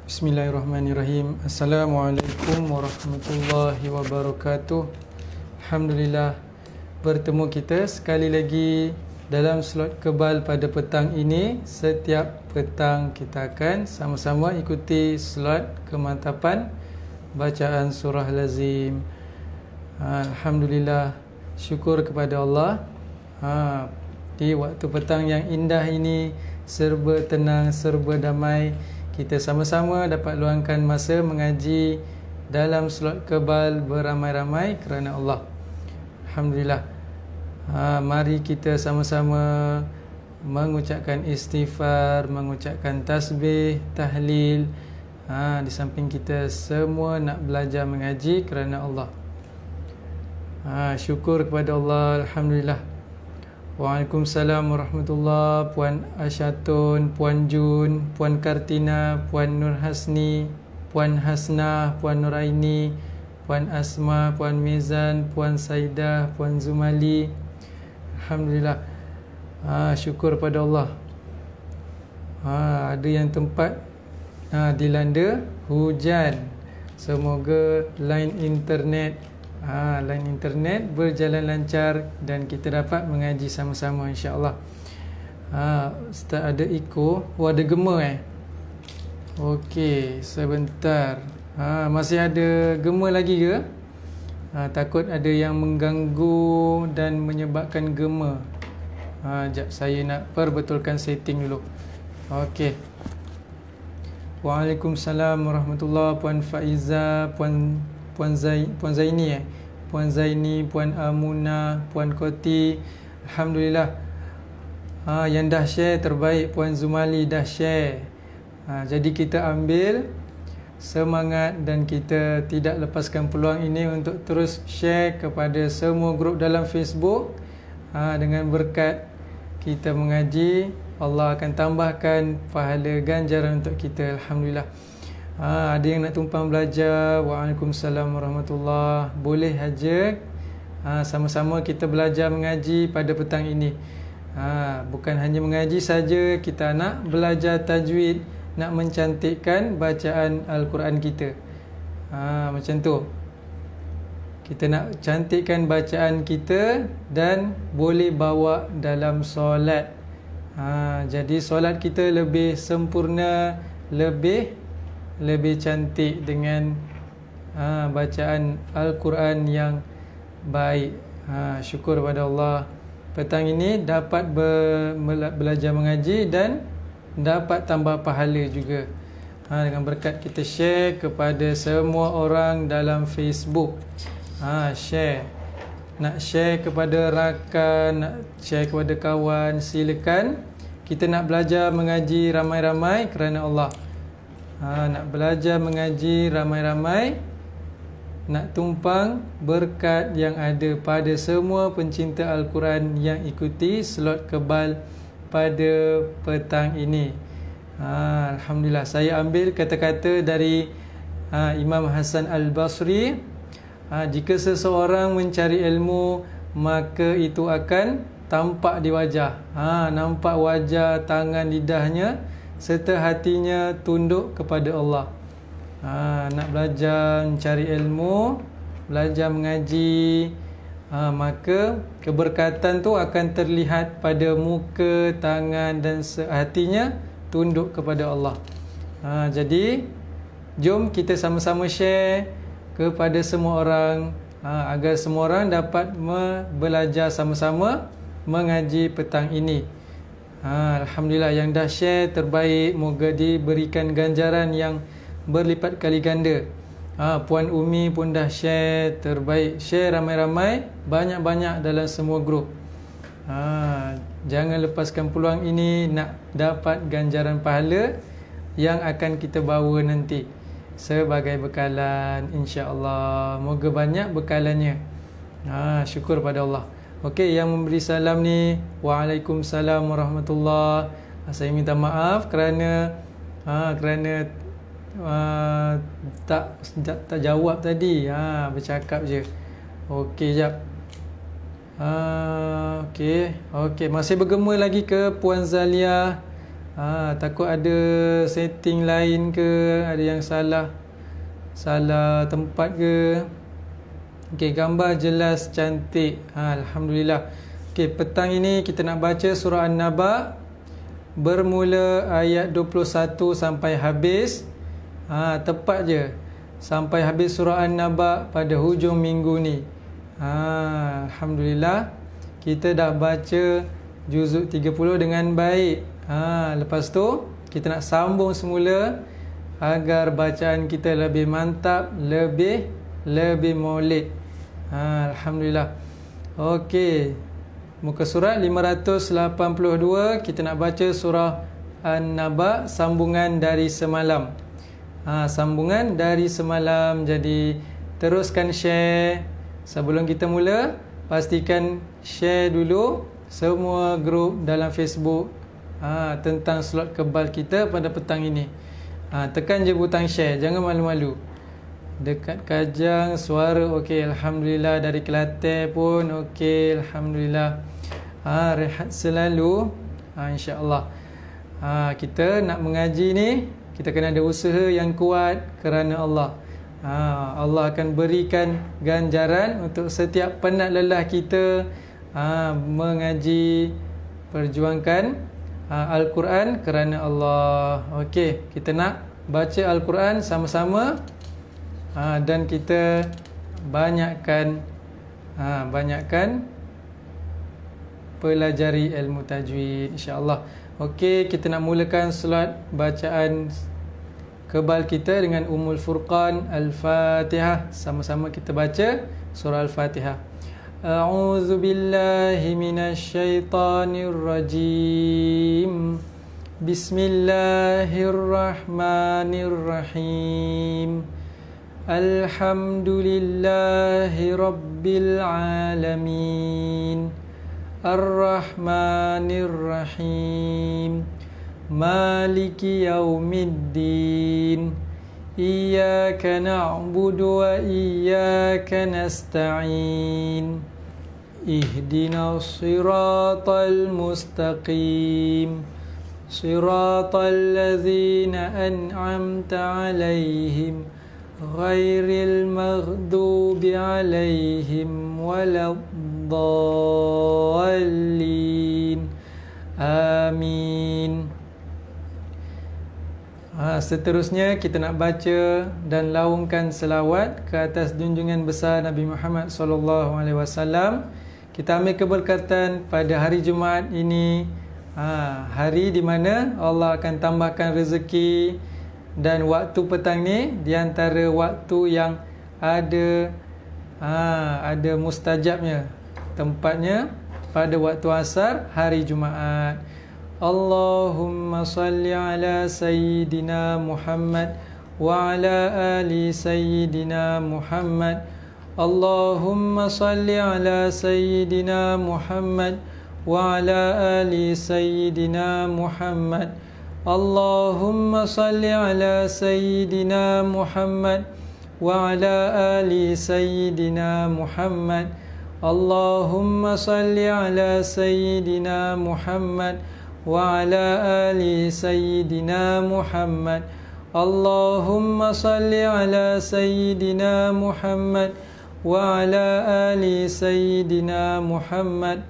Bismillahirrahmanirrahim. Assalamualaikum warahmatullahi wabarakatuh. Alhamdulillah, bertemu kita sekali lagi dalam slot kebal pada petang ini. Setiap petang kita akan sama-sama ikuti slot kemantapan bacaan surah Lazim. Alhamdulillah, syukur kepada Allah. Di waktu petang yang indah ini, serba tenang, serba damai, kita sama-sama dapat luangkan masa mengaji dalam slot kebal beramai-ramai kerana Allah. Alhamdulillah. Mari kita sama-sama mengucapkan istighfar, mengucapkan tasbih, tahlil. Di samping kita semua nak belajar mengaji kerana Allah. Syukur kepada Allah. Alhamdulillah. Waalaikumsalam warahmatullahi. Puan Asyatun, Puan Jun, Puan Kartina, Puan Nur Hasni, Puan Hasnah, Puan Nuraini, Puan Asma, Puan Mizan, Puan Saidah, Puan Zumali. Alhamdulillah. Syukur pada Allah. Ada yang tempat dilanda hujan. Semoga line internet berjalan lancar dan kita dapat mengaji sama-sama, insya-Allah. Ustaz, ada echo. Ada gema Okey, sebentar. Masih ada gema lagi ke? Takut ada yang mengganggu dan menyebabkan gema. Jap, saya nak perbetulkan setting dulu. Okey. Waalaikumsalam warahmatullahi. Puan Faiza, Puan Zaini Puan Zaini, Puan Amuna, Puan Koti. Alhamdulillah. Yang dah share terbaik. Puan Zumali dah share. Jadi kita ambil semangat dan kita tidak lepaskan peluang ini untuk terus share kepada semua grup dalam Facebook. Dengan berkat kita mengaji, Allah akan tambahkan pahala ganjaran untuk kita. Alhamdulillah. Ada yang nak tumpang belajar. Waalaikumsalam warahmatullahi. Boleh aja. Sama-sama kita belajar mengaji pada petang ini. Bukan hanya mengaji saja, kita nak belajar tajwid, nak mencantikkan bacaan Al-Quran kita. Macam tu. Kita nak cantikkan bacaan kita dan boleh bawa dalam solat. Jadi solat kita lebih sempurna, lebih cantik dengan bacaan Al-Quran yang baik. Syukur kepada Allah. Petang ini dapat belajar mengaji dan dapat tambah pahala juga. Dengan berkat kita share kepada semua orang dalam Facebook. Share. Nak share kepada rakan, nak share kepada kawan, silakan. Kita nak belajar mengaji ramai-ramai kerana Allah. Nak belajar mengaji ramai-ramai, nak tumpang berkat yang ada pada semua pencinta Al-Quran yang ikuti slot kebal pada petang ini. Alhamdulillah. Saya ambil kata-kata dari Imam Hasan Al-Basri. Jika seseorang mencari ilmu, maka itu akan tampak di wajah. Nampak wajah, tangan, lidahnya, serta hatinya tunduk kepada Allah. Nak belajar mencari ilmu, belajar mengaji, maka keberkatan tu akan terlihat pada muka, tangan dan hatinya tunduk kepada Allah. Jadi jom kita sama-sama share kepada semua orang, agar semua orang dapat belajar sama-sama mengaji petang ini. Alhamdulillah, yang dah share terbaik. Moga diberikan ganjaran yang berlipat kali ganda. Puan Umi pun dah share terbaik. Share ramai-ramai, banyak-banyak dalam semua grup. Jangan lepaskan peluang ini nak dapat ganjaran pahala yang akan kita bawa nanti sebagai bekalan, insya-Allah. Moga banyak bekalannya. Syukur pada Allah. Okey, yang memberi salam ni, Waalaikumsalam warahmatullahi. Saya minta maaf kerana tak jawab tadi. Bercakap je. Okey, jap. Okey, masih bergema lagi ke Puan Zalia, Takut ada setting lain ke, ada yang salah tempat ke. Okey, gambar jelas, cantik. Alhamdulillah. Okey, petang ini kita nak baca surah An-Naba, bermula ayat 21 sampai habis. Tepat je sampai habis surah An-Naba pada hujung minggu ni. Alhamdulillah, kita dah baca juzuk 30 dengan baik. Lepas tu kita nak sambung semula agar bacaan kita lebih mantap, lebih molek. Alhamdulillah. Okey, muka surat 582, kita nak baca surah An-Naba, sambungan dari semalam. Sambungan dari semalam. Jadi teruskan share. Sebelum kita mula, pastikan share dulu semua grup dalam Facebook tentang slot kebal kita pada petang ini. Tekan je butang share, jangan malu-malu. Dekat Kajang suara okey, Alhamdulillah. Dari Kelantan pun okey, Alhamdulillah. Rehat selalu, insya-Allah. Kita nak mengaji ni, kita kena ada usaha yang kuat kerana Allah. Allah akan berikan ganjaran untuk setiap penat lelah kita mengaji, perjuangkan Al-Quran kerana Allah. Okey, kita nak baca Al-Quran sama-sama, dan kita banyakkan pelajari ilmu tajwid, insya-Allah. Okey, kita nak mulakan slot bacaan kebal kita dengan Ummul Furqan Al-Fatihah. Sama-sama kita baca surah Al-Fatihah. A'udzu billahi minasyaitonir rajim. Bismillahirrahmanirrahim. Alhamdulillahi rabbil alamin. Ar-Rahmanir-Rahim. Maliki yaumiddin. Iyyaka na'budu wa iyyaka nasta'in. Ihdinas siratal mustaqim. Siratal ladzina an'amta 'alaihim ghairil maghdubi 'alaihim waladdallin. Amin. Seterusnya kita nak baca dan laungkan selawat ke atas junjungan besar Nabi Muhammad sallallahu alaihi wasallam. Kita ambil keberkatan pada hari Jumaat ini, hari di mana Allah akan tambahkan rezeki, dan waktu petang ni di antara waktu yang ada mustajabnya. Tempatnya pada waktu asar hari Jumaat. Allahumma salli ala Sayyidina Muhammad wa ala ali Sayyidina Muhammad. Allahumma salli ala Sayyidina Muhammad wa ala ali Sayyidina Muhammad. Allahumma salli ala Sayyidina Muhammad wa ala ali Sayyidina Muhammad. Allahumma salli ala Sayyidina Muhammad wa ala ali Sayyidina Muhammad. Allahumma salli ala Sayyidina Muhammad wa ala ali Sayyidina Muhammad.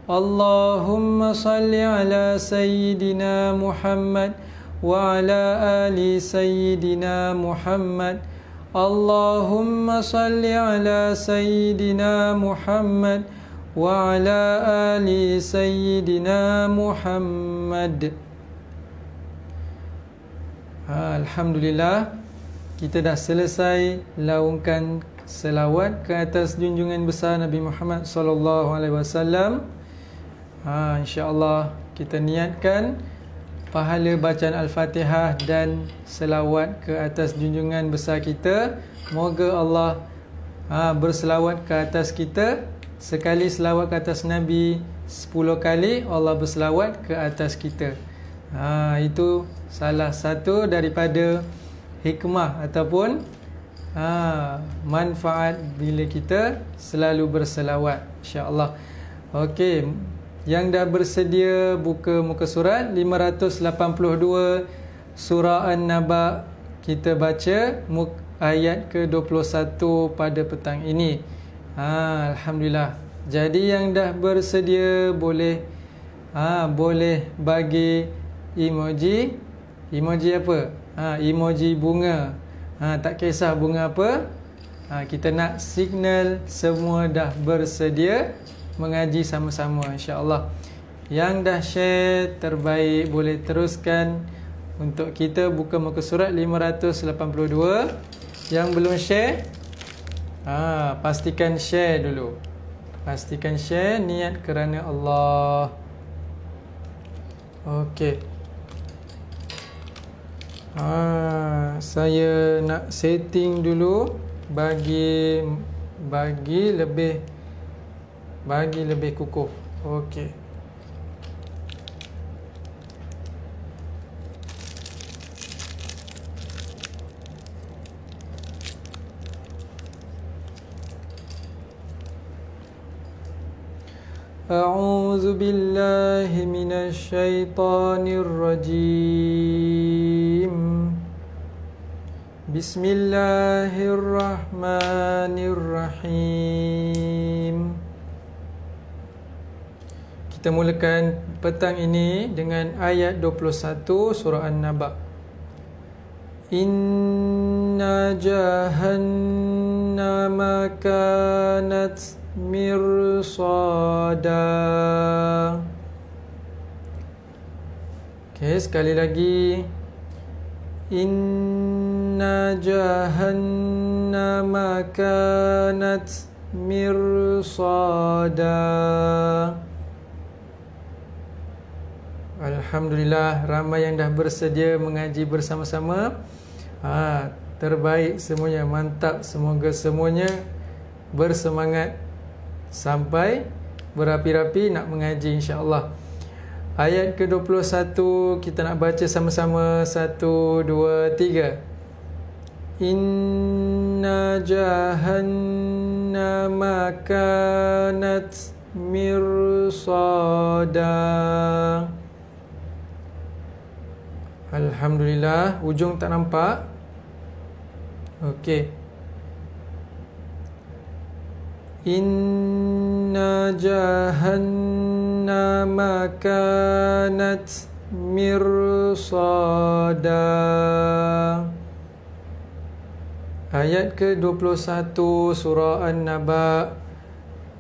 Allahumma salli ala Sayyidina Muhammad wa ala ali Sayyidina Muhammad. Allahumma salli ala Sayyidina Muhammad wa ala ali Sayyidina Muhammad. Alhamdulillah, kita dah selesai laungkan selawat ke atas junjungan besar Nabi Muhammad sallallahu alaihi wasallam. InsyaAllah kita niatkan pahala bacaan Al-Fatihah dan selawat ke atas junjungan besar kita. Moga Allah berselawat ke atas kita. Sekali selawat ke atas Nabi, 10 kali Allah berselawat ke atas kita. Itu salah satu daripada hikmah ataupun manfaat bila kita selalu berselawat, insya-Allah. Okey, Yang dah bersedia buka muka surat 582 surah An-Naba, kita baca ayat ke-21 pada petang ini. Alhamdulillah. Jadi yang dah bersedia boleh bagi emoji. Emoji apa? Emoji bunga. Tak kisah bunga apa. Kita nak signal semua dah bersedia mengaji sama-sama, insya-Allah. Yang dah share terbaik boleh teruskan untuk kita buka muka surat 582. Yang belum share, pastikan share dulu. Pastikan share, niat kerana Allah. Okey. Saya nak setting dulu bagi lebih kukuh. Okey. A'udzu billahi minasy syaithanir rajim. Bismillahirrahmanirrahim. Kita mulakan petang ini dengan ayat 21 surah An-Naba. Inna jahannama kanat mirsada. Okey, sekali lagi. Inna jahannama kanat mirsada. Alhamdulillah, ramai yang dah bersedia mengaji bersama-sama. Terbaik semuanya, mantap. Semoga semuanya bersemangat sampai berapi-rapi nak mengaji, insya-Allah. Ayat ke-21 kita nak baca sama-sama. 1, 2, 3. Inna jahannama kanat mirsada. Alhamdulillah, ujung tak nampak. Okey. Inna jahannama kanat mirsada. Ayat ke-21 surah An-Naba.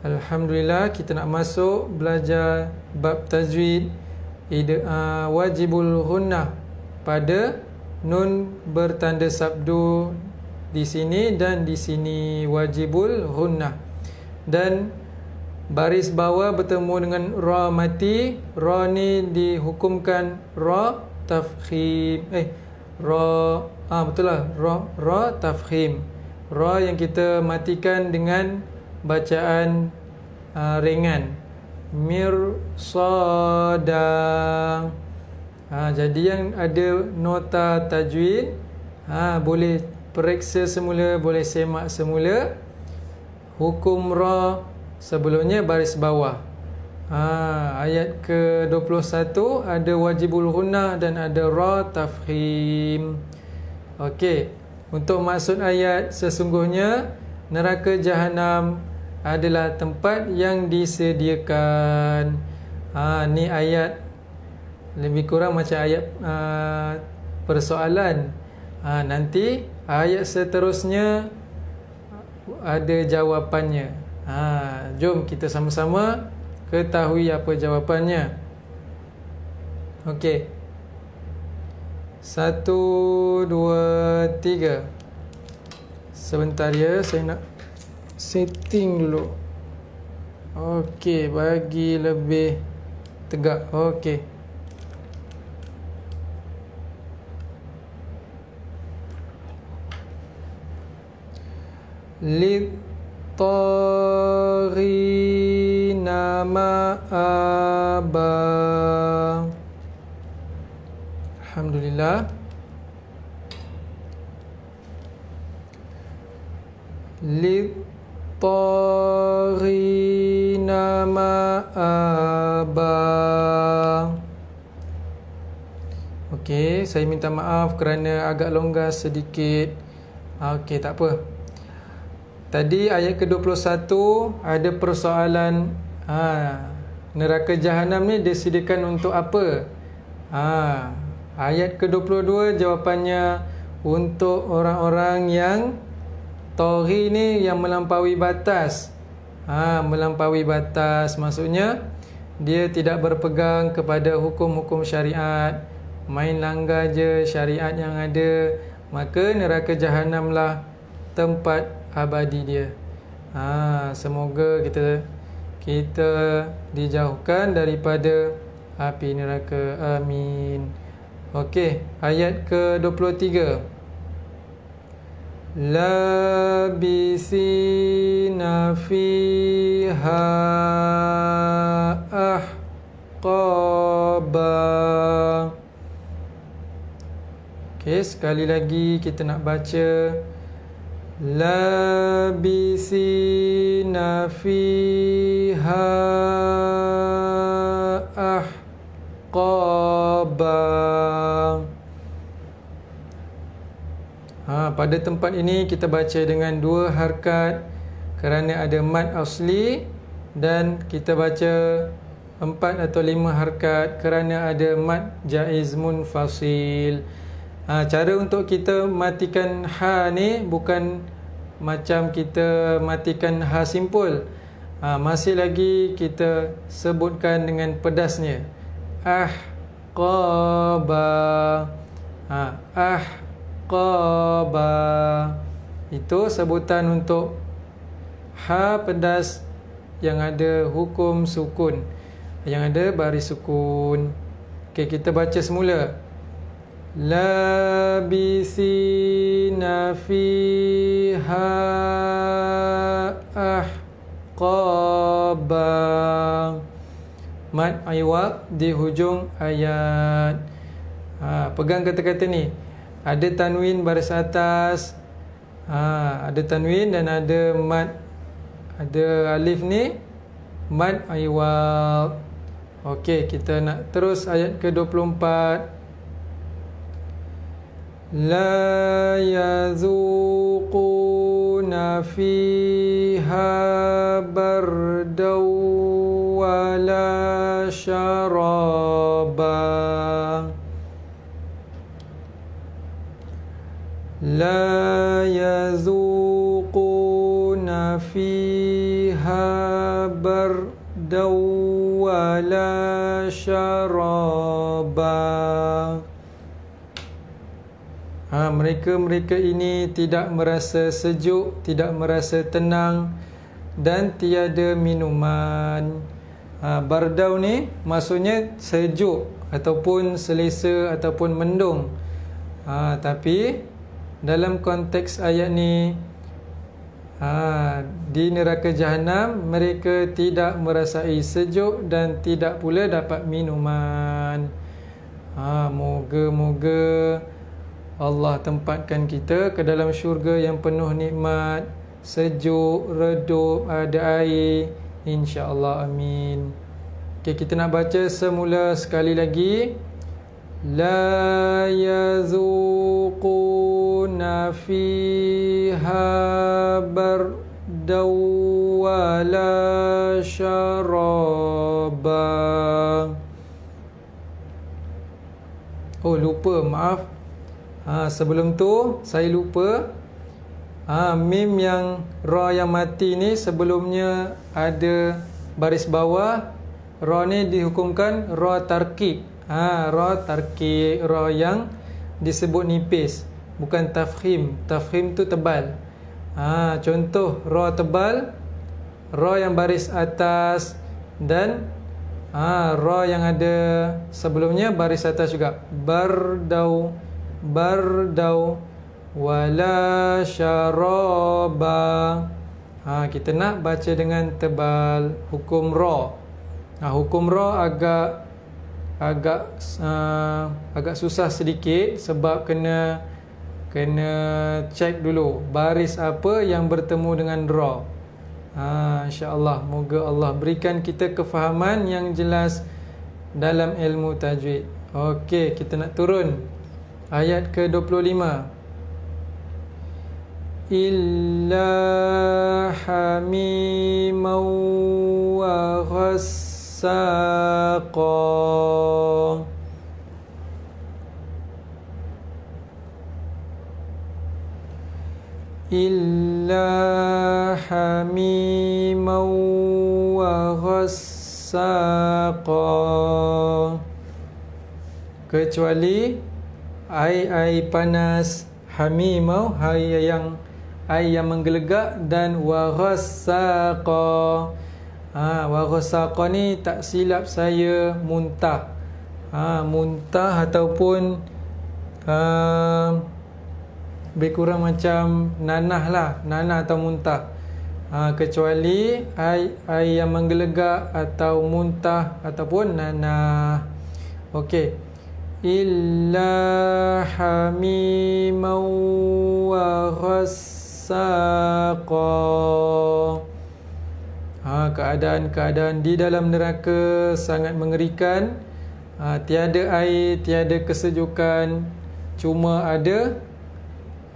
Alhamdulillah, kita nak masuk belajar bab tajwid wajibul hunnah pada nun bertanda sabdu di sini dan di sini, wajibul hunnah. Dan baris bawah bertemu dengan ra mati. Ra ni dihukumkan ra tafkhim. Betul lah, ra tafkhim. Ra yang kita matikan dengan bacaan ringan. Mirsada. Jadi yang ada nota tajwid, boleh periksa semula, boleh semak semula. Hukum ra sebelumnya baris bawah. Ayat ke-21 ada wajibul hunnah dan ada ra tafkhim. Okey, untuk maksud ayat, sesungguhnya neraka jahanam adalah tempat yang disediakan. Ni ayat lebih kurang macam ayat persoalan. Nanti ayat seterusnya ada jawapannya. Jom kita sama-sama ketahui apa jawapannya. Okey. 1, 2, 3. Sebentar ya, saya nak setting dulu. Okey, bagi lebih tegak. Okey. Littagina ma'aba. Alhamdulillah. taghina ma'aba. Okey, saya minta maaf kerana agak longgar sedikit. Okey, tak apa. Tadi ayat ke-21 ada persoalan, neraka jahanam ni disediakan untuk apa? Ayat ke-22 jawapannya untuk orang-orang yang taghi ni, yang melampaui batas. Melampaui batas maksudnya dia tidak berpegang kepada hukum-hukum syariat, main langgar je syariat yang ada, maka neraka jahanam lah tempat abadi dia. Semoga kita dijauhkan daripada api neraka. Amin. Okey, ayat ke-23. Labisina fiha ahqaba. Okey, sekali lagi kita nak baca. Labisina fiha ahqaba. Pada tempat ini kita baca dengan 2 harakat kerana ada mad asli, dan kita baca 4 atau 5 harakat kerana ada mad jaiz munfasil. Cara untuk kita matikan ha ni bukan macam kita matikan ha simpul. Masih lagi kita sebutkan dengan pedasnya. Ahqaba. Ahqaba. Itu sebutan untuk ha pedas yang ada hukum sukun, yang ada baris sukun. Okey, kita baca semula. Labisina fiha ahqaba. Mad iwad di hujung ayat. Pegang kata-kata ni. Ada tanwin baris atas, ada tanwin dan ada mad, ada alif ni, mad iwad. Okey, kita nak terus ayat ke-24. La yazuquna fiha bardaw wala syaraba. La yazuquna fiha bardaw wala syaraba. Mereka-mereka ini tidak merasa sejuk, tidak merasa tenang, dan tiada minuman. Bardau ni maksudnya sejuk ataupun selesa ataupun mendung. Tapi dalam konteks ayat ni, di neraka jahanam mereka tidak merasai sejuk dan tidak pula dapat minuman. Moga-moga Allah tempatkan kita ke dalam syurga yang penuh nikmat, sejuk, redup, ada air, insya-Allah. Amin. Okey, kita nak baca semula sekali lagi. La yazuquna fiha bardaw wala syaraba. Oh, lupa, maaf. Sebelum tu saya lupa, mim yang ra yang mati ni sebelumnya ada baris bawah. Ra ni dihukumkan ra tarkib. Ra tarkib, ra yang disebut nipis, bukan tafkhim. Tafkhim tu tebal. Contoh ra tebal, ra yang baris atas, dan ra yang ada sebelumnya baris atas juga. Bardau, bardau wala syaraba. Kita nak baca dengan tebal hukum ra. Hukum ra agak susah sedikit sebab kena cek dulu baris apa yang bertemu dengan ra. InsyaAllah, moga Allah berikan kita kefahaman yang jelas dalam ilmu tajwid. Okey, kita nak turun ayat ke-25. Illa hamiman wa ghassaqa. Illa hamiman wa ghassaqa, kecuali air panas, hamimau, air yang menggelegak, dan wa ghassaqa. Wa ghassaqa ni tak silap saya muntah. Muntah ataupun lebih kurang macam nanah lah, nanah atau muntah. Kecuali air yang menggelegak atau muntah ataupun nanah. Okey. Illa hamiman wa ghassaqa. Keadaan-keadaan di dalam neraka sangat mengerikan. Tiada air, tiada kesejukan, cuma ada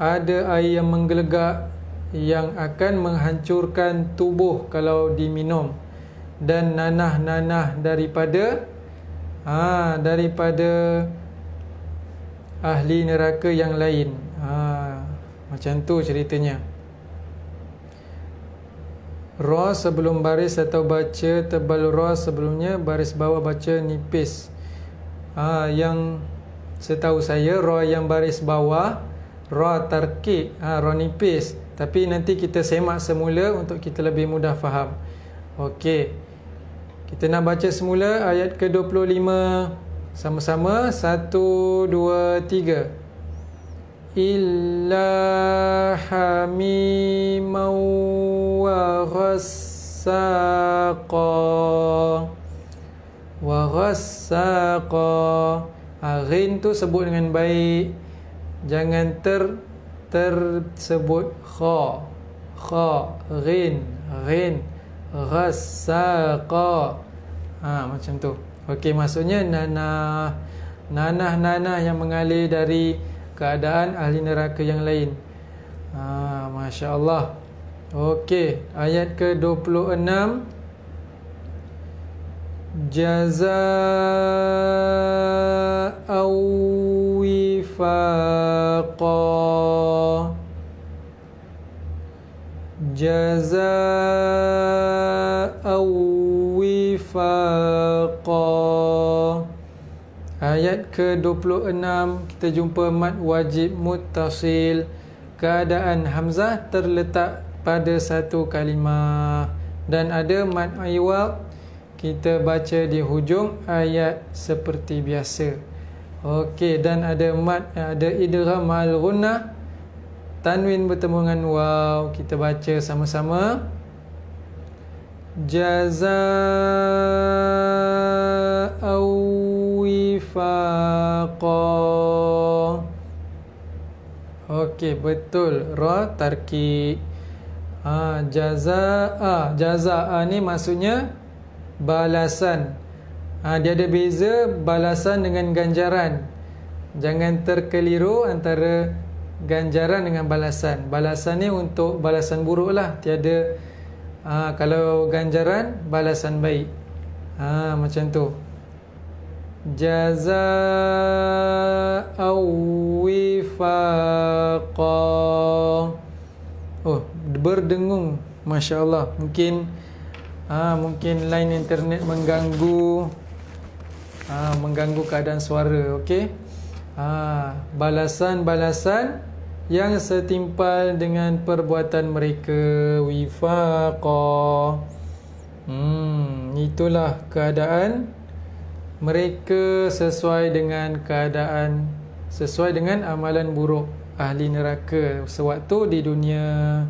air yang menggelegak yang akan menghancurkan tubuh kalau diminum, dan nanah-nanah daripada ahli neraka yang lain. Macam tu ceritanya. Ra sebelum baris atau baca tebal ra sebelumnya, baris bawah baca nipis. Yang setahu saya, ra yang baris bawah ra tarkik, ra nipis. Tapi nanti kita semak semula untuk kita lebih mudah faham. Okey, kita nak baca semula ayat ke-25 sama-sama. 1, 2, 3. Illa hamiman wa ghassaqa. Wa ghassaqa. Ghin tu sebut dengan baik, jangan tersebut kha. Ghin ghassaqa. Macam tu. Okey, maksudnya nanah yang mengalir dari keadaan ahli neraka yang lain. Masya Allah. Okey, ayat ke-26. Jazaa wifaqa. Jazaa wifaqa. Ayat ke-26 kita jumpa mad wajib muttasil. Keadaan hamzah terletak pada satu kalimah, dan ada mad iwad. Kita baca di hujung ayat seperti biasa. Okey, dan ada idgham ma'al ghunnah, tanwin bertemu dengan waw. Kita baca sama-sama. Jazaa wifaqa. Okey, betul. Ra tarkik. Jazaa ni maksudnya balasan. Dia ada beza balasan dengan ganjaran. Jangan terkeliru antara ganjaran dengan balasan. Balasan ni untuk balasan buruk lah. Tiada kalau ganjaran, balasan baik. Macam tu. Jazaa wifaqa. Oh, berdengung. Masya Allah. Mungkin line internet mengganggu keadaan suara. Okey. Balasan-balasan yang setimpal dengan perbuatan mereka. Wifaqa. Itulah keadaan mereka sesuai dengan amalan buruk ahli neraka sewaktu di dunia.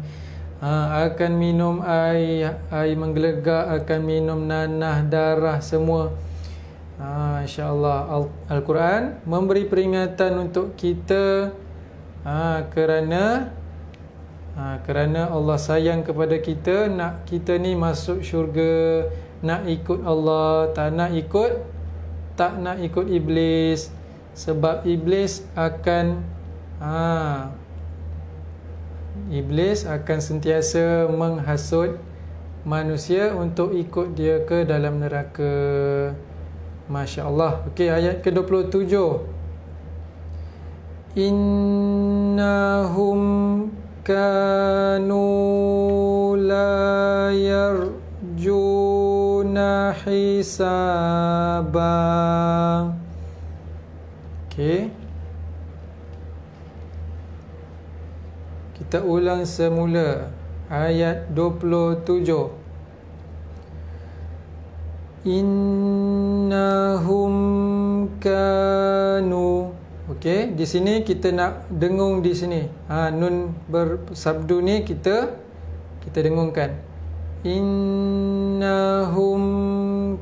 Akan minum air menggelegak, akan minum nanah, darah, semua. InsyaAllah Al-Quran memberi peringatan untuk kita, kerana Kerana Allah sayang kepada kita, nak kita ni masuk syurga, nak ikut Allah, tak nak ikut iblis. Sebab iblis akan sentiasa menghasut manusia untuk ikut dia ke dalam neraka. Masya Allah. Okey, ayat ke-27. Innahum kanu la yarjuna hisaba. Okey, kita ulang semula ayat 27. Innahum kanu. Okey, di sini kita nak dengung di sini. Nun bersabdu ni kita dengungkan. Innahum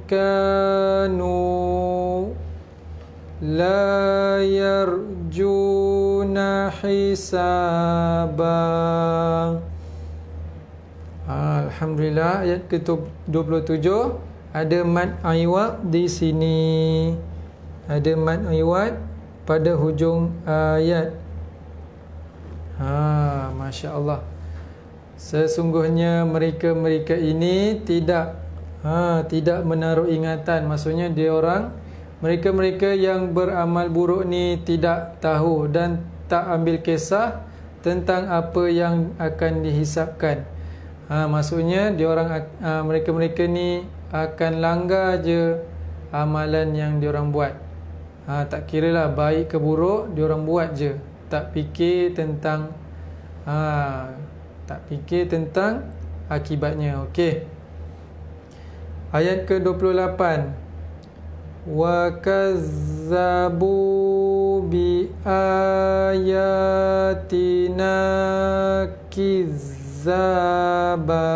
kanu la yarjuna hisaba. Alhamdulillah, ayat ke-27 ada mad iwad di sini. Ada mad iwad pada hujung ayat. Masya Allah. Sesungguhnya mereka ini tidak menaruh ingatan. Maksudnya mereka yang beramal buruk ni tidak tahu dan tak ambil kisah tentang apa yang akan dihisapkan. Maksudnya mereka ni akan langgar je amalan yang diorang buat. Tak kiralah baik ke buruk, diorang buat je. Tak fikir tentang akibatnya. Okey. Ayat ke-28. Wa kazzabu bi ayatina kizzaba.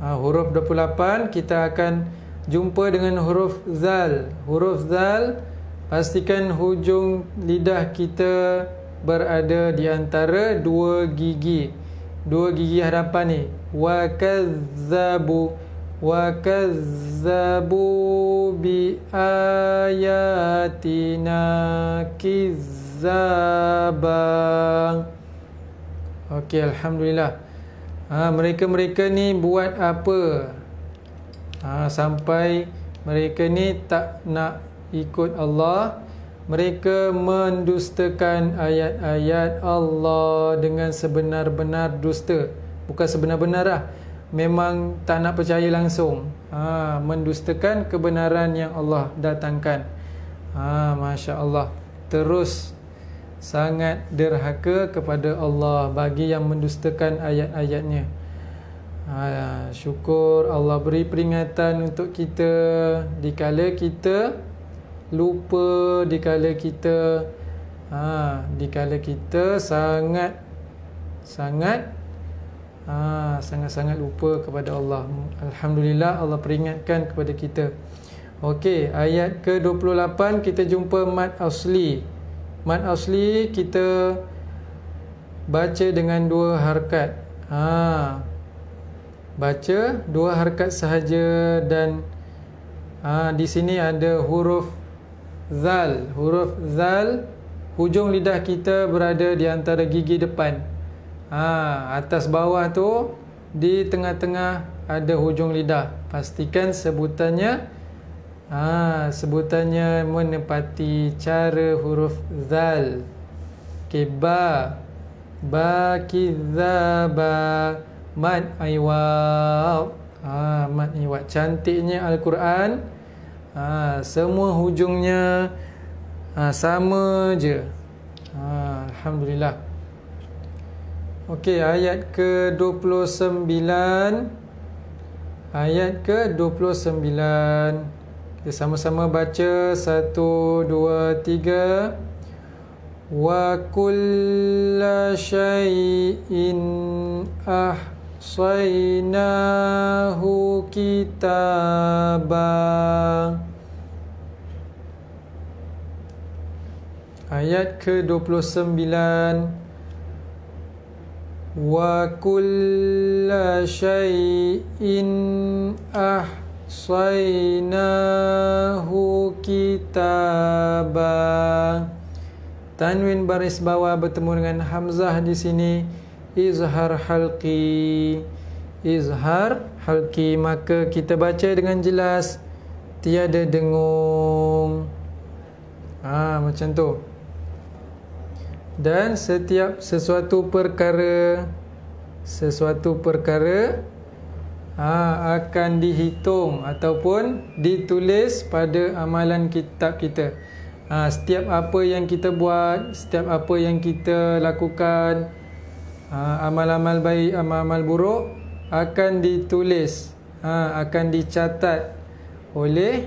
Huruf 28 kita akan jumpa dengan huruf zal. Huruf zal, pastikan hujung lidah kita berada di antara dua gigi hadapan ni. Wa kazzabu bi ayatina kizzaba. Okey, alhamdulillah. Mereka ni buat apa? Sampai mereka ni tak nak ikut Allah. Mereka mendustakan ayat-ayat Allah dengan sebenar-benar dusta. Bukan sebenar-benar lah, memang tak nak percaya langsung. Mendustakan kebenaran yang Allah datangkan. Masya Allah. Terus sangat derhaka kepada Allah bagi yang mendustakan ayat-ayatnya. Syukur Allah beri peringatan untuk kita dikala kita lupa, dikala kita sangat lupa kepada Allah. Alhamdulillah, Allah peringatkan kepada kita. Okey, ayat ke-28 kita jumpa mad asli. Mad asli kita baca dengan dua harakat. Baca dua harakat sahaja. Dan di sini ada huruf zal. Huruf zal, hujung lidah kita berada di antara gigi depan. Atas bawah tu, di tengah-tengah ada hujung lidah. Pastikan sebutannya menepati cara huruf zal. Okay, ba kizzaba, mad iwad. Mad iwad. Cantiknya Al-Quran, semua hujungnya sama je. Alhamdulillah. Okey, ayat ke-29. Ayat ke-29. Kita sama-sama baca. 1, 2, 3. Wa kulla syai'in ahsaynahu kitaba. Ayat ke-29. Wa kulla syai'in ahsaynahu kitaba. Tanwin baris bawah bertemu dengan hamzah di sini, izhar halqi. Izhar halqi, maka kita baca dengan jelas, tiada dengung. Macam tu. Dan setiap sesuatu perkara akan dihitung ataupun ditulis pada amalan kitab kita. Setiap apa yang kita buat, setiap apa yang kita lakukan, amal-amal baik, amal-amal buruk akan ditulis, akan dicatat oleh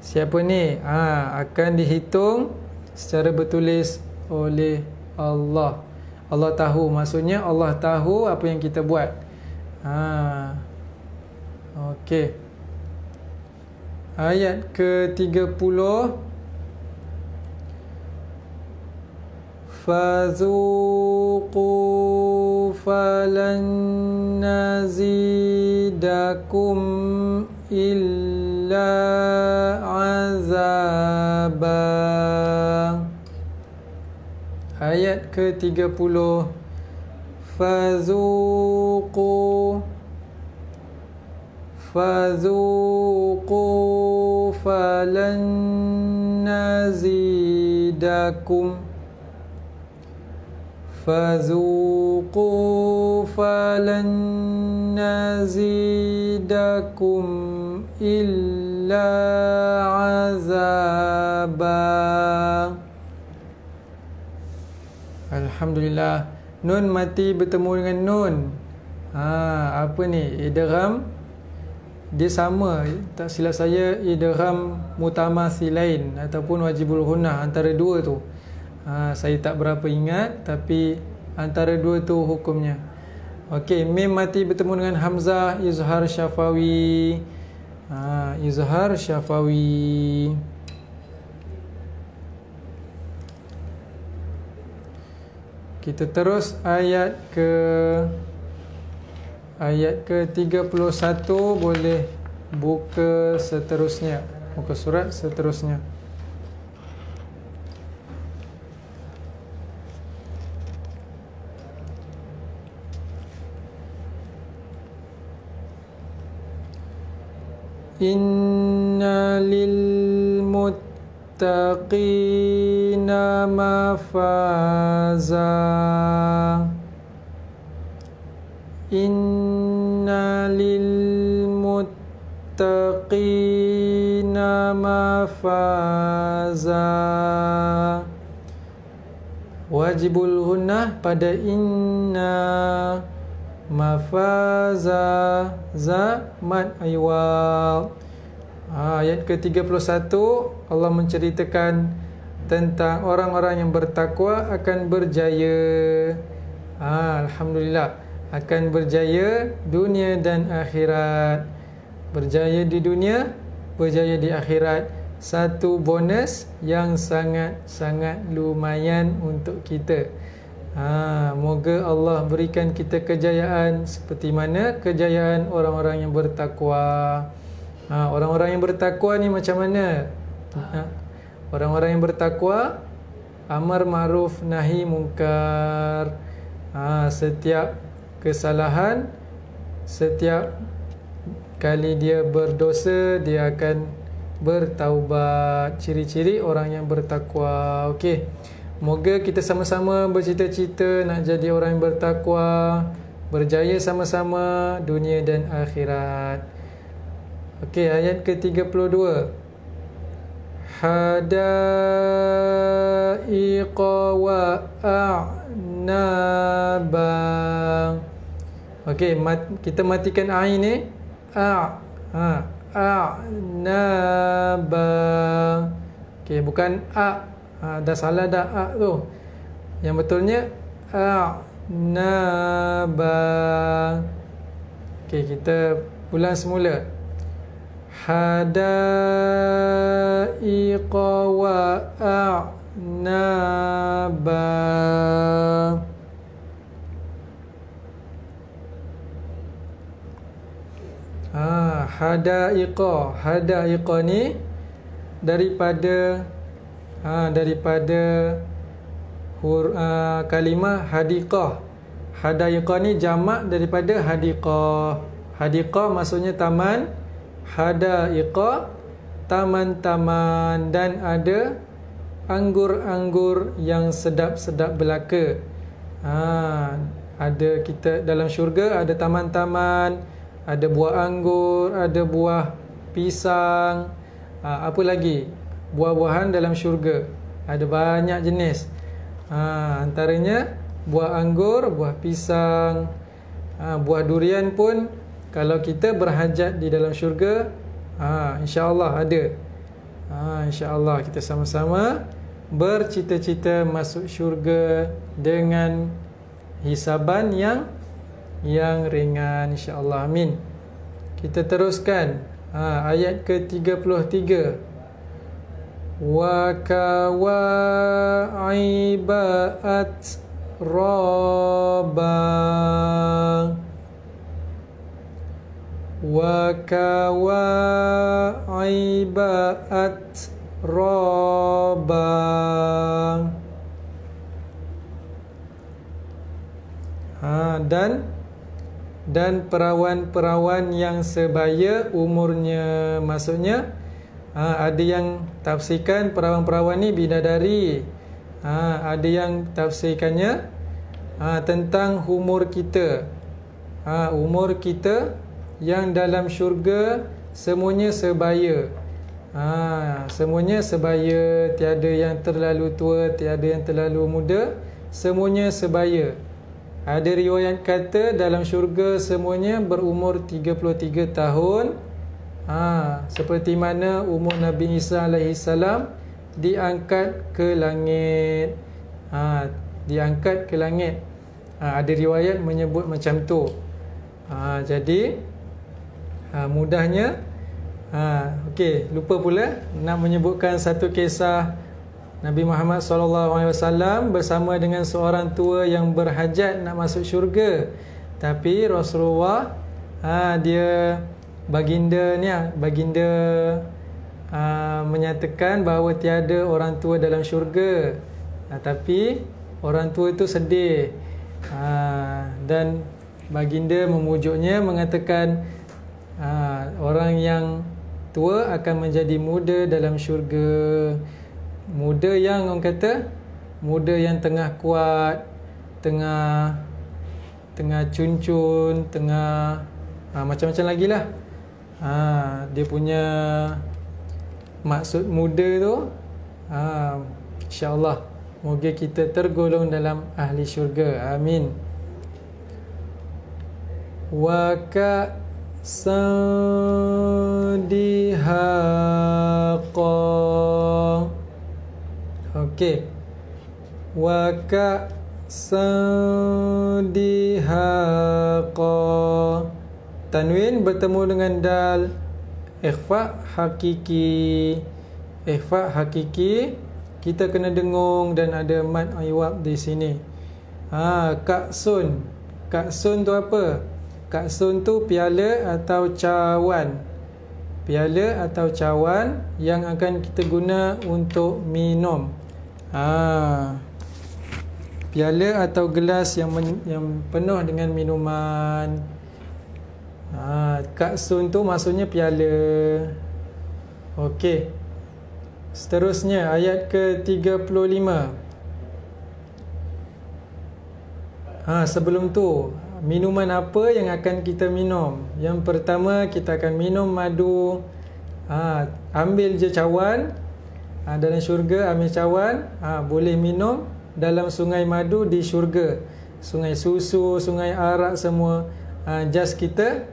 siapa ni? Akan dihitung secara bertulis oleh Allah. Allah tahu, maksudnya Allah tahu apa yang kita buat. Okey. Ayat ke-30. Fazuqu falan nazidakum illa azaba. Ayat ke-30. Fazuqu falan nazidakum. Fazuqu falan nazidakum illa azaba. Alhamdulillah. Nun mati bertemu dengan nun. Apa ni? Idgham. Dia sama, tak silap saya, idgham mutamathilain ataupun wajibul gunnah, antara dua tu. Saya tak berapa ingat, tapi antara dua tu hukumnya. Okey, mim mati bertemu dengan hamzah, izhar syafawi. Izhar syafawi. Kita terus ayat ke-31. Boleh buka seterusnya, muka surat seterusnya. Inna lil muttaqina mafaza. Inna lil muttaqina mafaza. Wajibul gunnah pada inna. Mafaza, za mad aywal. Ayat ke-31 Allah menceritakan tentang orang-orang yang bertakwa akan berjaya. Alhamdulillah, akan berjaya dunia dan akhirat. Berjaya di dunia, berjaya di akhirat. Satu bonus yang sangat-sangat lumayan untuk kita. Moga Allah berikan kita kejayaan seperti mana kejayaan orang-orang yang bertakwa. Orang-orang yang bertakwa ni macam mana? Orang-orang yang bertakwa, amar ma'ruf nahi mungkar. Setiap kesalahan, setiap kali dia berdosa, dia akan bertaubat. Ciri-ciri orang yang bertakwa. Okey, moga kita sama-sama bercita-cita nak jadi orang yang bertakwa, berjaya sama-sama dunia dan akhirat. Okey, ayat ke-32. Hadaiqa wa a'naba. Okey, kita matikan ain ni. A'naba. Okey, bukan dah salah dah tu. Yang betulnya a'naba. Okey, kita ulang semula. Hadaiqa wa hadaiqa. Hadaiqa ni daripada kalimah hadiqah. Hadaiqa ni jamak daripada hadiqah. Hadiqah maksudnya taman. Hadaiqa taman-taman, dan ada anggur-anggur yang sedap-sedap belaka. Ada kita dalam syurga ada taman-taman, ada buah anggur, ada buah pisang, apa lagi? Buah-buahan dalam syurga ada banyak jenis. Antaranya buah anggur, buah pisang, buah durian pun kalau kita berhajat di dalam syurga, insya-Allah ada. Insya-Allah kita sama-sama bercita-cita masuk syurga dengan hisaban yang ringan, insya-Allah. Amin. Kita teruskan ayat ke-33. Wa kawaibat raba. Wa kawaibat raba. Dan perawan-perawan yang sebaya umurnya. Maksudnya ada yang tafsirkan perawan-perawan ni bidadari. Ada yang tafsirkannya tentang umur kita. Umur kita yang dalam syurga semuanya sebaya. Semuanya sebaya, tiada yang terlalu tua, tiada yang terlalu muda, semuanya sebaya. Ada riwayat kata dalam syurga semuanya berumur 33 tahun. Seperti mana umur Nabi Isa AS diangkat ke langit. Diangkat ke langit. Ada riwayat menyebut macam tu. Jadi mudahnya okey, lupa pula nak menyebutkan satu kisah Nabi Muhammad SAW bersama dengan seorang tua yang berhajat nak masuk syurga. Tapi Rasulullah dia baginda menyatakan bahawa tiada orang tua dalam syurga. Tapi orang tua itu sedih. Dan baginda memujuknya mengatakan orang yang tua akan menjadi muda dalam syurga. Muda yang orang kata muda yang tengah kuat, tengah cuncun, tengah macam-macam lagi lah. Dia punya maksud muda tu, insya-Allah moga kita tergolong dalam ahli syurga. Amin. Wa ka sadihaqa. Okey. Wa ka sadihaqa. Tanwin bertemu dengan dal. Ikhfa hakiki. Ikhfa hakiki. Kita kena dengung dan ada mad iwab di sini. Kaksun. Kaksun tu apa? Kaksun tu piala atau cawan. Piala atau cawan yang akan kita guna untuk minum. Piala atau gelas yang penuh dengan minuman. Kaksun tu maksudnya piala. Okey. Seterusnya ayat ke-35. Sebelum tu, minuman apa yang akan kita minum? Yang pertama, kita akan minum madu. Ambil je cawan. Dalam syurga ambil cawan, boleh minum dalam sungai madu di syurga. Sungai susu, sungai arak semua. Just kita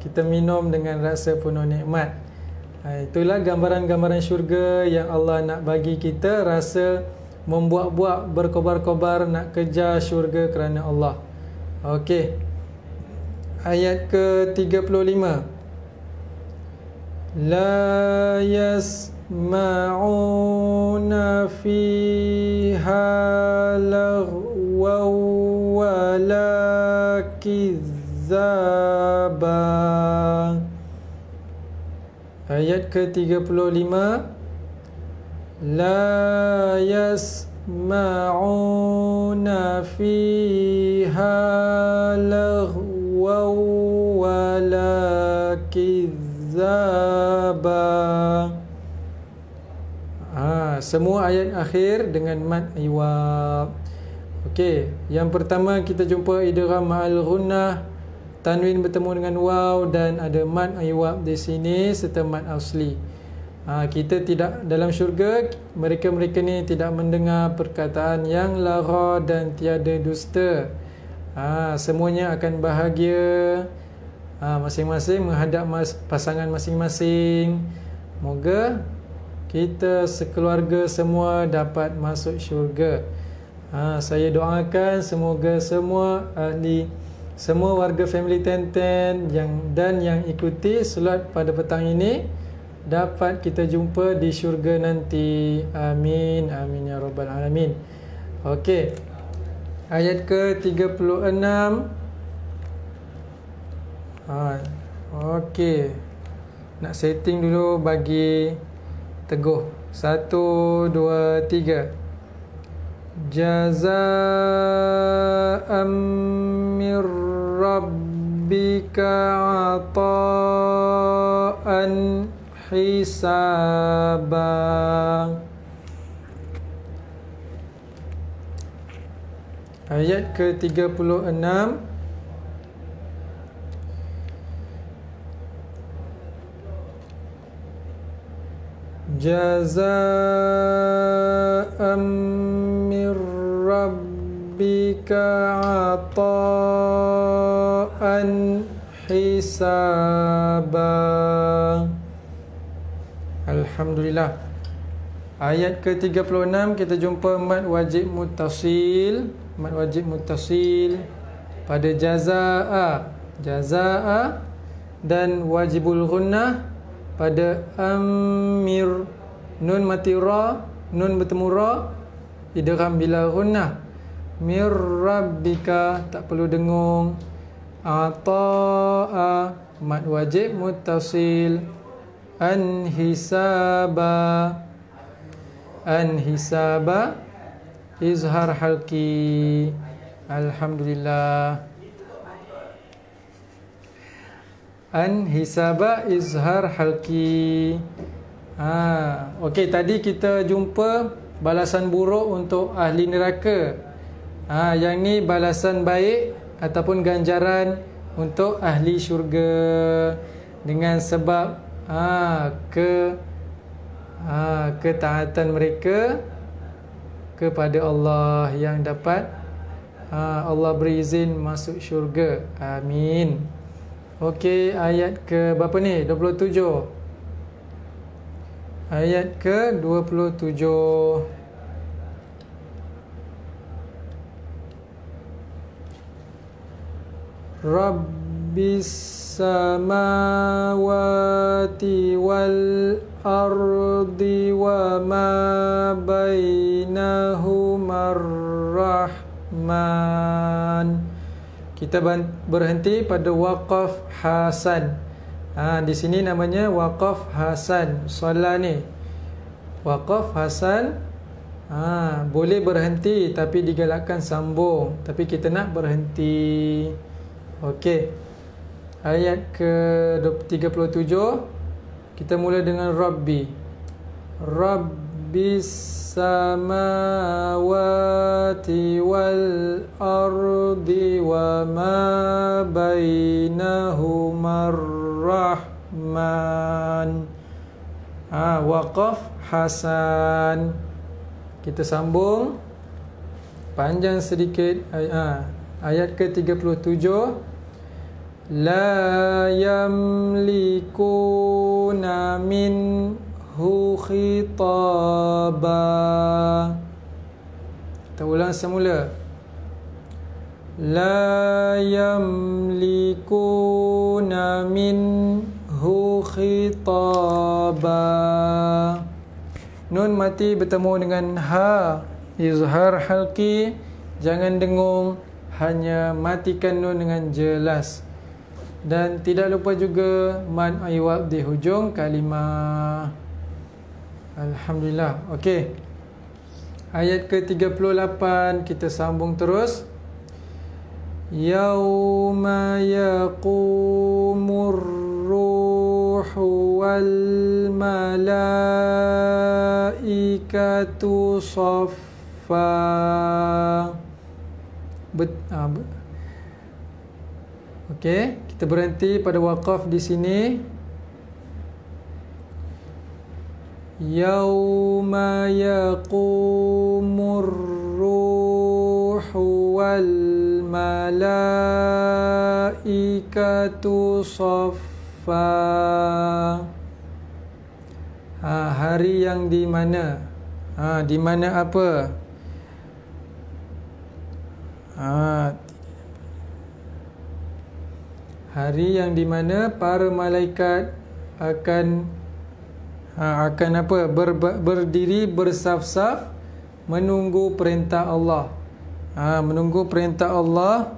kita minum dengan rasa penuh nikmat. Itulah gambaran-gambaran syurga yang Allah nak bagi kita rasa membuak-buak, berkobar-kobar nak kejar syurga kerana Allah. Okey. Ayat ke-35. La yasma'una fiha laghwan wa la kizaba. Ayat ke-35, la yasma'una fiha laghwan wala kizzaba. Semua ayat akhir dengan mad iwab. Okey, yang pertama kita jumpa idgham ma'al ghunnah, tanwin bertemu dengan waw dan ada mad iwab di sini serta mad asli. Kita tidak dalam syurga, mereka-mereka ni tidak mendengar perkataan yang lara dan tiada dusta. Semuanya akan bahagia, masing-masing menghadap pasangan masing-masing. Moga kita sekeluarga semua dapat masuk syurga. Saya doakan semoga semua ahli, semua warga family Tenten yang ikuti solat pada petang ini dapat kita jumpa di syurga nanti. Amin, amin ya rabbal alamin. Okey, ayat ke-36. Okey, nak setting dulu bagi Teguh. 1, 2, 3. Jazaa'an mir rabbika ata'an hisaba. Ayat ke-36. Jazaa'an mir rabbika ata'an hisaba. Alhamdulillah. Ayat ke-36 kita jumpa mad wajib muttasil. Mad wajib muttasil pada jazaa'a dan wajibul ghunnah pada amir. Nun mati ra, nun bertemu ra, idgham bila ghunnah. Mir rabbika tak perlu dengung. Ata'a mad wajib muttasil. An hisaba izhar halki. Alhamdulillah. An hisaba izhar halki. Okey, tadi kita jumpa balasan buruk untuk ahli neraka. Yang ni balasan baik ataupun ganjaran untuk ahli syurga dengan sebab ketaatan mereka kepada Allah yang dapat Allah berizin masuk syurga. Amin. Okey, ayat ke berapa ni? 27. Ayat ke 27. Rabbis samawati wal ardi wa ma bainahumar rahman. Kita berhenti pada waqaf hasan. Di sini namanya waqaf hasan. Solat ni waqaf hasan. Boleh berhenti tapi digalakkan sambung. Tapi kita nak berhenti. Okey. Ayat ke-37. Kita mula dengan Rabbi. Rabbis samawati wal ardi wa ma bainahumar rahman. Waqaf hasan. Kita sambung panjang sedikit. Ayat ke-37. La yamlikuna minhu khitaba. Kita ulang semula. La yamlikuna minhu khitaba. Nun mati bertemu dengan ha, izhar halqi. Jangan dengung, hanya matikan nun dengan jelas. Dan tidak lupa juga mad iwad di hujung kalimah. Alhamdulillah. Okey. Ayat ke-38 kita sambung terus. Yauma yaqumur ruhu wal malaikatu saffa. Okey, kita berhenti pada waqaf di sini. Yauma yaqumur ruhu wal malaikatu saffa. Hari yang di mana? Di mana apa? Hari yang di mana para malaikat akan apa? Berdiri bersaf-saf menunggu perintah Allah. Menunggu perintah Allah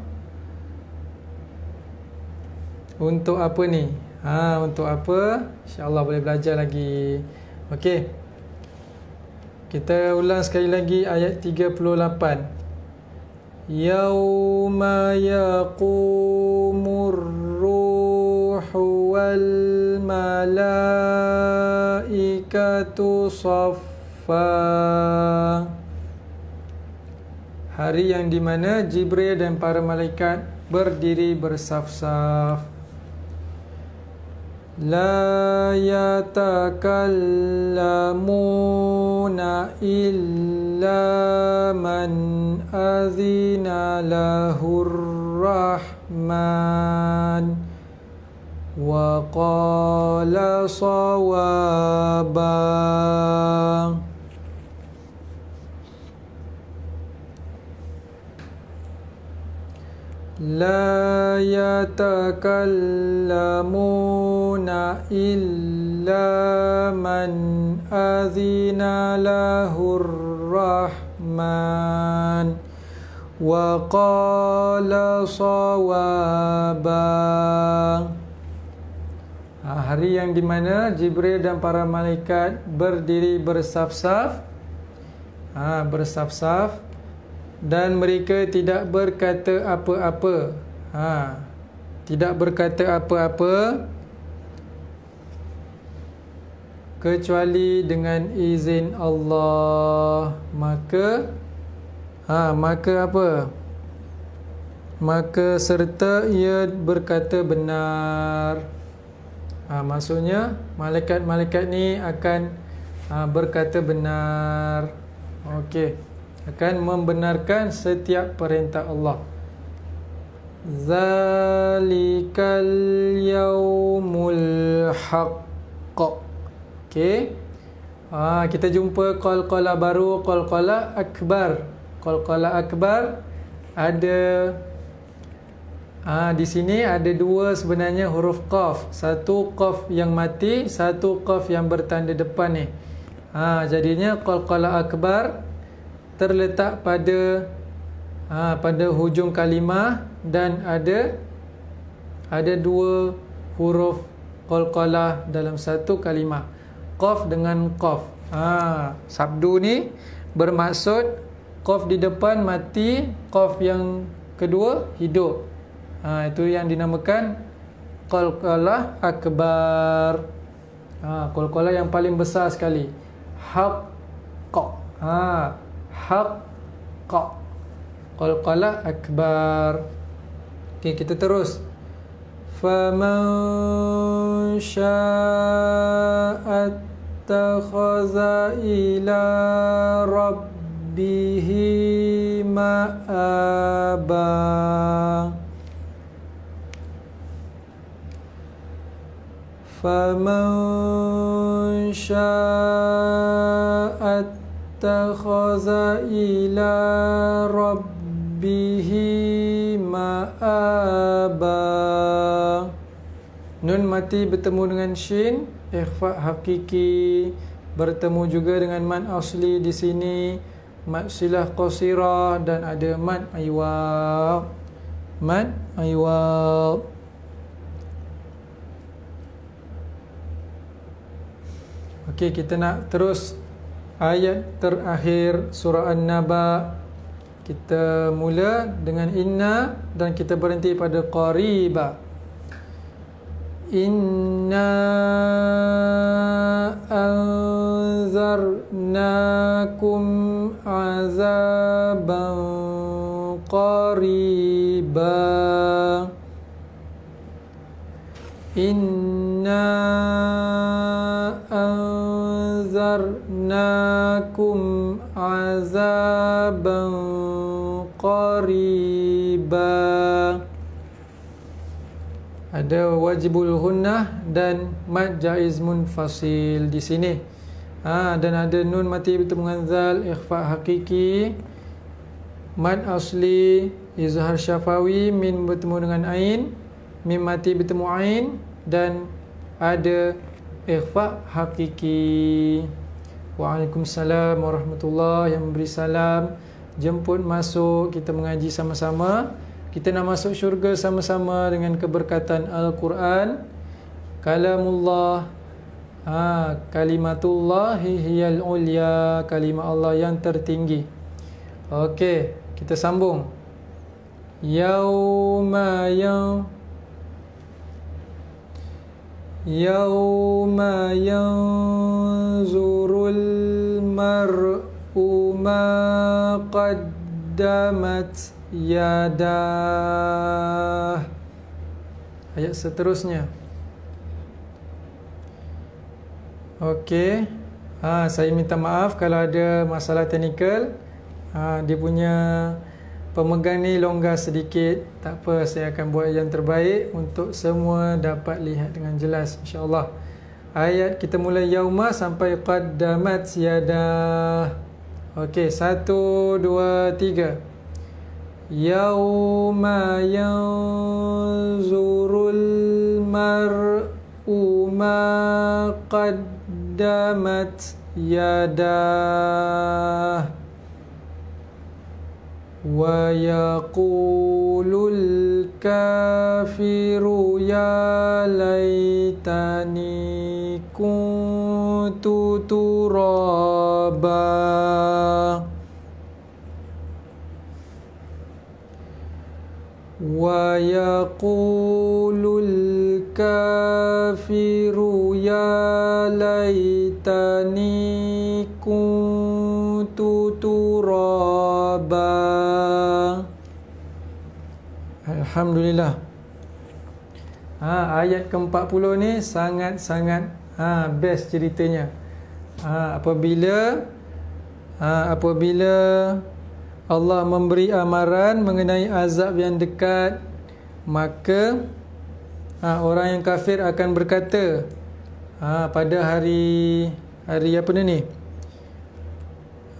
untuk apa ni? Untuk apa? InsyaAllah boleh belajar lagi. Okey. Kita ulang sekali lagi ayat 38. Yauma yaqumur ruhu wal malaikatu saffa. Hari yang di mana Jibril dan para malaikat berdiri bersaf-saf. La yatakallamuna illa man azina lahur rahman wa qala sawaba. La yatakallamuna illa man azina lahur rahman wa qala sawaba. Hari yang di mana Jibril dan para malaikat berdiri bersaf-saf, bersaf-saf, dan mereka tidak berkata apa-apa. Tidak berkata apa-apa kecuali dengan izin Allah. Maka apa? Maka serta ia berkata benar. Maksudnya malaikat-malaikat ni akan berkata benar. Okey, akan membenarkan setiap perintah Allah. Zalikal yaumul haqq. Okey. Kita jumpa qalqalah baru, qalqalah akbar. Qalqalah akbar ada di sini ada dua sebenarnya huruf qaf. Satu qaf yang mati, satu qaf yang bertanda depan ni. Jadinya qalqalah akbar terletak pada hujung kalimah dan ada dua huruf qalqalah dalam satu kalimah. Qaf dengan qaf. Sabdu ni bermaksud qaf di depan mati, qaf yang kedua hidup. Itu yang dinamakan qalqalah akbar. Qalqalah yang paling besar sekali. Haqq. Haqq. Qalqalah akbar. Okey, kita terus. Faman syaa'a attakhadha ila rabbihi ma'aba. Faman syaa'a attakhadha ila rabbihi ma'aba. Nun mati bertemu dengan shin, ikhfa hakiki, bertemu juga dengan mad asli di sini, mad silah qasirah, dan ada mad iwad. Mad iwad. Okey, kita nak terus ayat terakhir surah An-Naba. Kita mula dengan inna dan kita berhenti pada qariba. Inna anzarnakum azaban qariba. Inna anzarnakum azaban qariba. Ada wajibul hunnah dan mad jaiz munfasil di sini. Dan ada nun mati bertemu dengan zal, ikhfa hakiki, mad asli, izhar syafawi, min bertemu dengan ain, mim mati bertemu ain, dan ada ikhfa hakiki. Waalaikumsalam warahmatullahi, yang memberi salam. Jemput masuk, kita mengaji sama-sama. Kita nak masuk syurga sama-sama dengan keberkatan Al-Quran. Kalamullah, kalimatullahi hiyal ulya, kalimah Allah yang tertinggi. Okey, kita sambung. Yauma yanzurul mar'u ma qaddamat yadah. Ayat seterusnya. Okey. Saya minta maaf kalau ada masalah teknikal. Dia punya pemegang ni longgar sedikit. Tak apa, saya akan buat yang terbaik untuk semua dapat lihat dengan jelas, insya-Allah. Ayat kita mula yauma sampai qaddamat yadah. Okey, 1 2 3. Yauma yanzurul mar'u ma qaddamat yadah wa yaqulul kafiru ya laitani kuntu turaba. Wa yaqulul kafiru ya laitani kuntu turaba. Alhamdulillah. Ayat ke-40 ni sangat-sangat best ceritanya. Apabila Allah memberi amaran mengenai azab yang dekat, maka orang yang kafir akan berkata pada hari apa ni?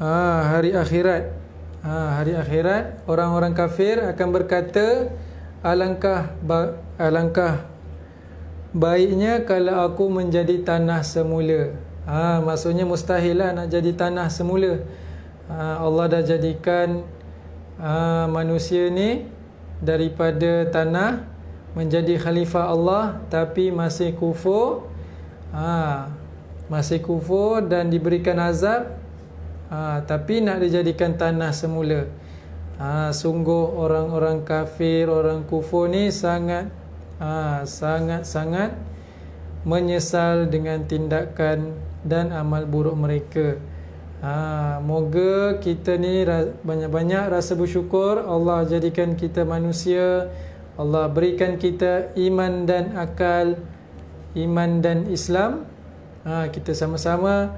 Hari akhirat. Hari akhirat orang-orang kafir akan berkata, alangkah baiknya kalau aku menjadi tanah semula. Maksudnya mustahil lah nak jadi tanah semula. Allah dah jadikan manusia ni daripada tanah menjadi khalifah Allah, tapi masih kufur, dan diberikan azab, tapi nak dijadikan tanah semula. Sungguh orang-orang kafir, orang kufur ni sangat menyesal dengan tindakan dan amal buruk mereka. Moga kita ni banyak-banyak rasa bersyukur. Allah jadikan kita manusia, Allah berikan kita iman dan akal, iman dan Islam. Kita sama-sama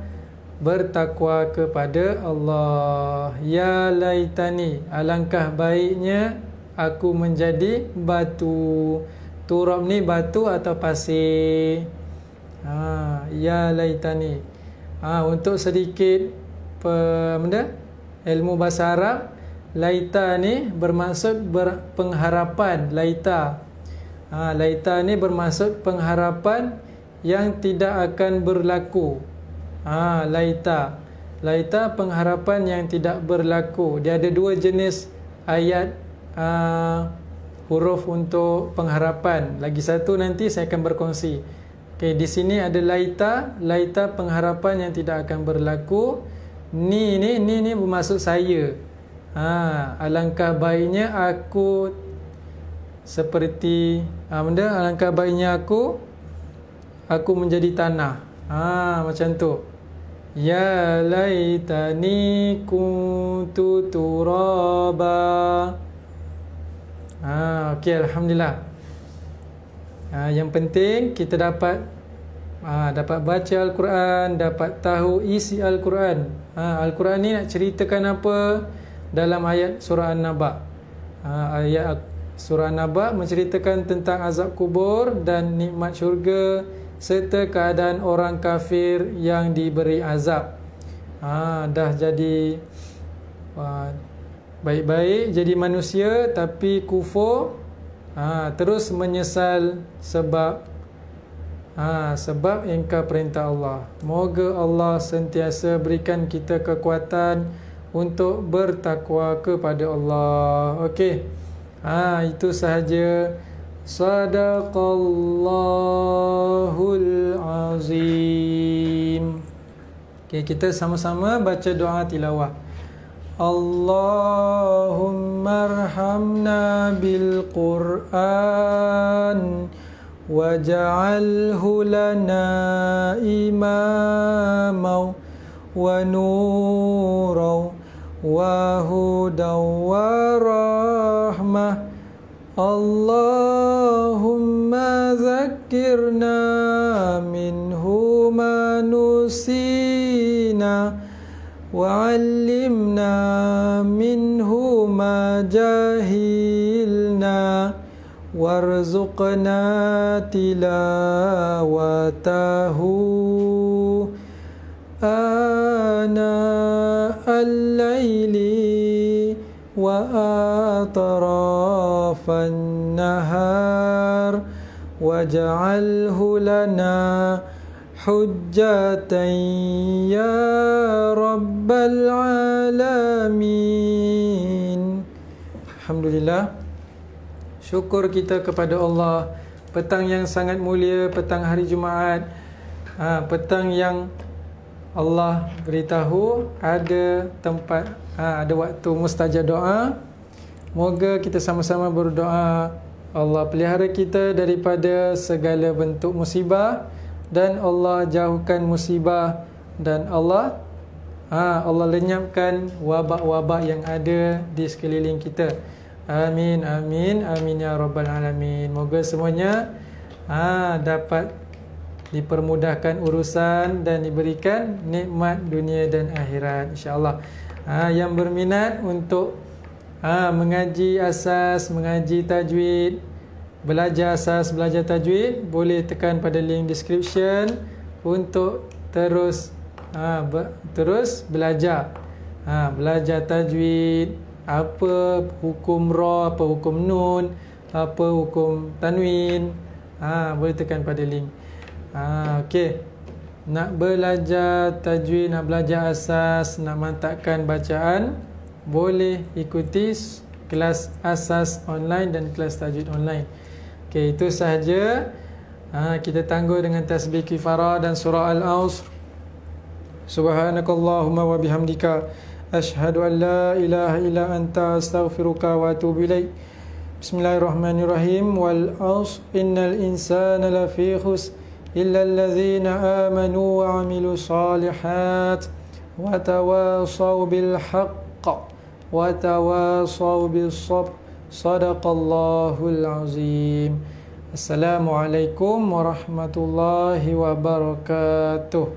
bertakwa kepada Allah. Ya laitani, alangkah baiknya aku menjadi batu. Turab ni batu atau pasir. Ya laitani. Untuk sedikit ilmu bahasa Arab, laita ni bermaksud pengharapan. Laita ni bermaksud pengharapan yang tidak akan berlaku. Laita pengharapan yang tidak berlaku. Dia ada dua jenis ayat huruf untuk pengharapan. Lagi satu nanti saya akan berkongsi. Okey, di sini ada laita pengharapan yang tidak akan berlaku. Ni bermaksud saya. Alangkah baiknya aku seperti alangkah baiknya aku menjadi tanah. Macam tu. Ya laitani kuntu turaba. Okey, alhamdulillah. Yang penting kita dapat baca Al-Quran, dapat tahu isi Al-Quran. Al-Quran ni nak ceritakan apa dalam ayat surah An-Naba. Ayat surah An-Naba menceritakan tentang azab kubur dan nikmat syurga serta keadaan orang kafir yang diberi azab. Dah jadi baik-baik, jadi manusia tapi kufur, terus menyesal sebab ingkar perintah Allah. Moga Allah sentiasa berikan kita kekuatan untuk bertakwa kepada Allah. Okey. Itu sahaja. Sadaqallahul azim. Okey, kita sama-sama baca doa tilawah. Allahumma arhamna bil Qur'an waj'alhu lana imama wa nuran wa hudan wa rahmah. Allahumma zakkirna minhu ma nusina wa'allimna minhu ma jahilna warzuqna tilawatahu ana al-laili wa atrafan nahar waj'alhu lana hujjatan ya rabbal alamin. Alhamdulillah. Syukur kita kepada Allah. Petang yang sangat mulia, petang hari Jumaat, petang yang Allah beritahu ada tempat, ada waktu mustajab doa. Moga kita sama-sama berdoa Allah pelihara kita daripada segala bentuk musibah dan Allah jauhkan musibah dan Allah lenyapkan wabak-wabak yang ada di sekeliling kita. Amin, amin, amin ya rabbal alamin. Moga semuanya dapat dipermudahkan urusan dan diberikan nikmat dunia dan akhirat, insya-Allah. Yang berminat untuk mengaji asas, mengaji tajwid, belajar asas, belajar tajwid, boleh tekan pada link description untuk terus belajar. Belajar tajwid, apa hukum ra, apa hukum nun, apa hukum tanwin, boleh tekan pada link. Okey. Nak belajar tajwid, nak belajar asas, nak mantapkan bacaan, boleh ikuti kelas asas online dan kelas tajwid online. Okey, itu sahaja. Kita tangguh dengan tasbih kifarah dan surah Al-Asr. Subhanakallahumma wa bihamdika asyhadu an la ilaha illa anta astaghfiruka wa atubu ilaik. Bismillahirrahmanirrahim. Wal 'asr innal insana lafi khusr illa allazina amanu wa 'amilus solihat wa tawasaw bil haqq wa tawasaw bis sabr. Sadaqallahul azim. Assalamualaikum warahmatullahi wabarakatuh.